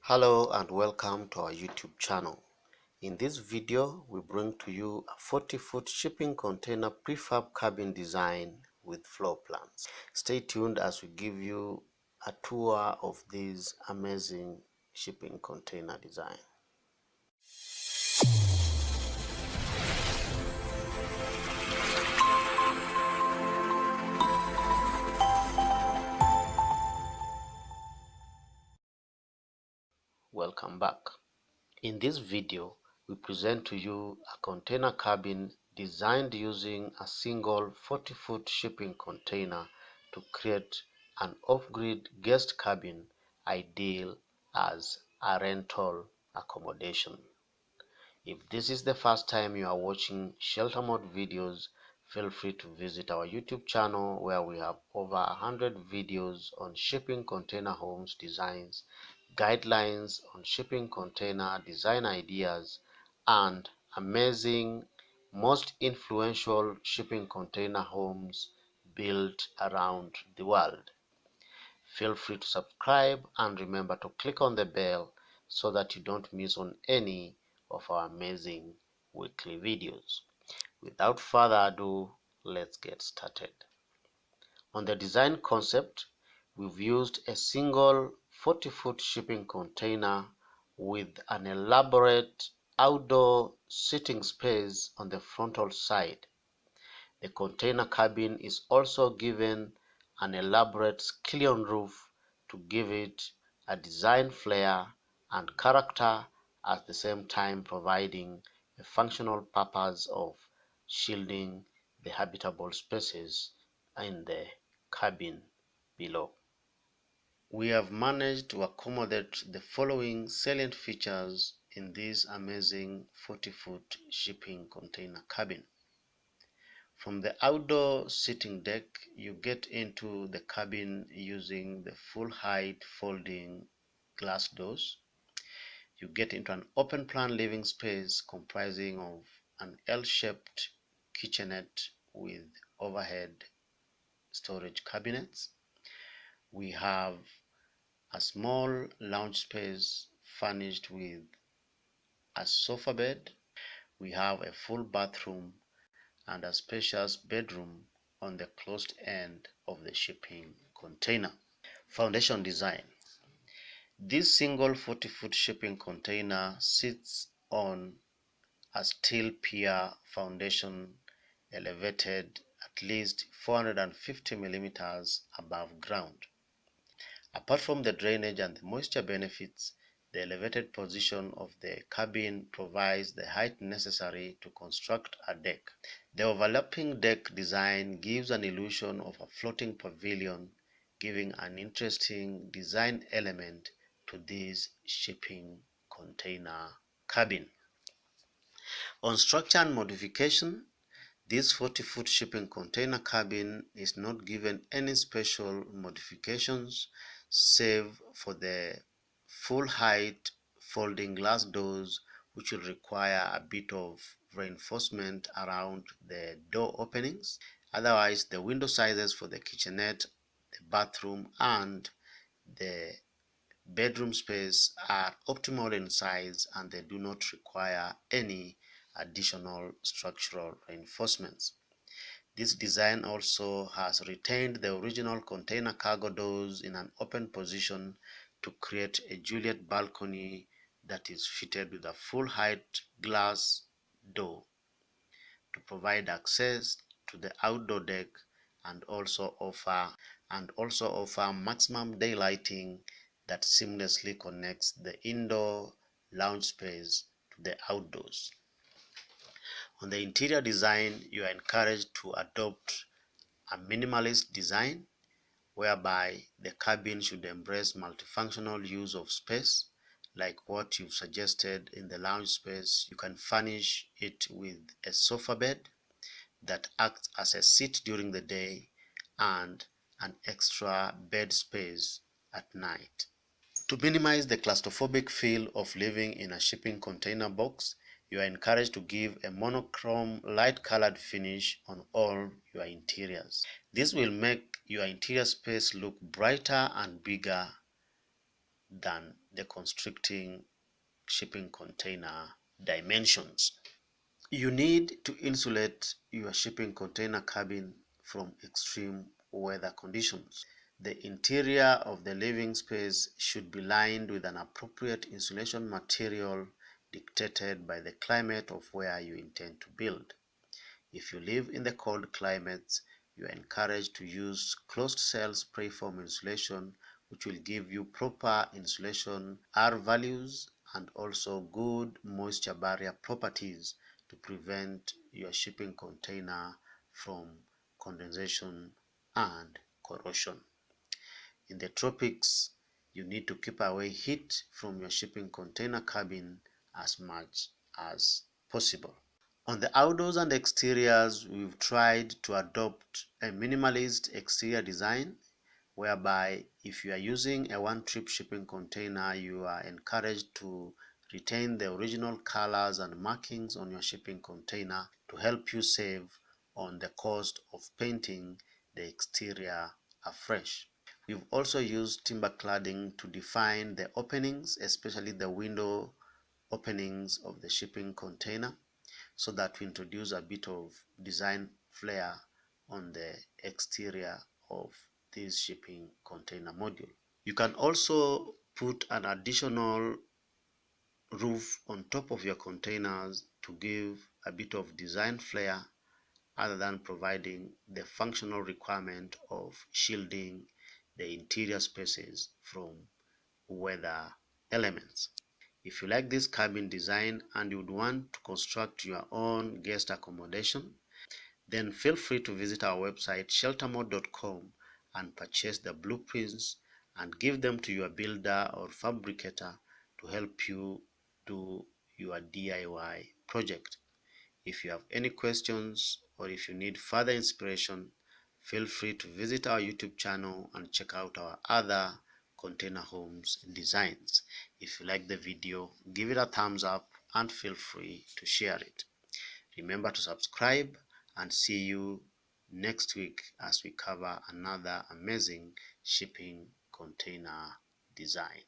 Hello and welcome to our YouTube channel. In this video, we bring to you a 40-foot shipping container prefab cabin design with floor plans. Stay tuned as we give you a tour of this amazing shipping container design. Welcome back. In this video, we present to you a container cabin designed using a single 40-foot shipping container to create an off-grid guest cabin ideal as a rental accommodation. If this is the first time you are watching shelter mode videos, feel free to visit our YouTube channel where we have over 100 videos on shipping container homes designs, guidelines on shipping container design ideas, and amazing, most influential shipping container homes built around the world. Feel free to subscribe and remember to click on the bell so that you don't miss on any of our amazing weekly videos. Without further ado, let's get started. On the design concept, we've used a single 40-foot shipping container with an elaborate outdoor sitting space on the frontal side. The container cabin is also given an elaborate skleton roof to give it a design flair and character, at the same time providing a functional purpose of shielding the habitable spaces in the cabin below. We have managed to accommodate the following salient features in this amazing 40-foot shipping container cabin. From the outdoor sitting deck, you get into the cabin using the full height folding glass doors. You get into an open plan living space comprising of an L-shaped kitchenette with overhead storage cabinets. We have a small lounge space furnished with a sofa bed. We have a full bathroom and a spacious bedroom on the closed end of the shipping container. Foundation design. This single 40-foot shipping container sits on a steel pier foundation elevated at least 450 millimeters above ground. Apart from the drainage and the moisture benefits, the elevated position of the cabin provides the height necessary to construct a deck. The overlapping deck design gives an illusion of a floating pavilion, giving an interesting design element to this shipping container cabin. On structure and modification, this 40-foot shipping container cabin is not given any special modifications save for the full height folding glass doors, which will require a bit of reinforcement around the door openings. Otherwise, the window sizes for the kitchenette, the bathroom, and the bedroom space are optimal in size and they do not require any additional structural reinforcements. This design also has retained the original container cargo doors in an open position to create a Juliet balcony that is fitted with a full height glass door to provide access to the outdoor deck and also offer maximum daylighting that seamlessly connects the indoor lounge space to the outdoors. On the interior design, you are encouraged to adopt a minimalist design whereby the cabin should embrace multifunctional use of space like what you've suggested in the lounge space. You can furnish it with a sofa bed that acts as a seat during the day and an extra bed space at night. To minimize the claustrophobic feel of living in a shipping container box, you are encouraged to give a monochrome light-colored finish on all your interiors. This will make your interior space look brighter and bigger than the constricting shipping container dimensions. You need to insulate your shipping container cabin from extreme weather conditions. The interior of the living space should be lined with an appropriate insulation material dictated by the climate of where you intend to build. If you live in the cold climates, you are encouraged to use closed-cell spray foam insulation, which will give you proper insulation R values and also good moisture barrier properties to prevent your shipping container from condensation and corrosion. In the tropics, you need to keep away heat from your shipping container cabin as much as possible. On the outdoors and exteriors, we've tried to adopt a minimalist exterior design whereby if you are using a one-trip shipping container, you are encouraged to retain the original colors and markings on your shipping container to help you save on the cost of painting the exterior afresh. We've also used timber cladding to define the openings, especially the window openings of the shipping container, so that we introduce a bit of design flair on the exterior of this shipping container module. You can also put an additional roof on top of your containers to give a bit of design flair other than providing the functional requirement of shielding the interior spaces from weather elements. If you like this cabin design and you would want to construct your own guest accommodation, then feel free to visit our website sheltermode.com and purchase the blueprints and give them to your builder or fabricator to help you do your DIY project. If you have any questions or if you need further inspiration, feel free to visit our YouTube channel and check out our other container homes designs. If you like the video, give it a thumbs up and feel free to share it. Remember to subscribe and see you next week as we cover another amazing shipping container design.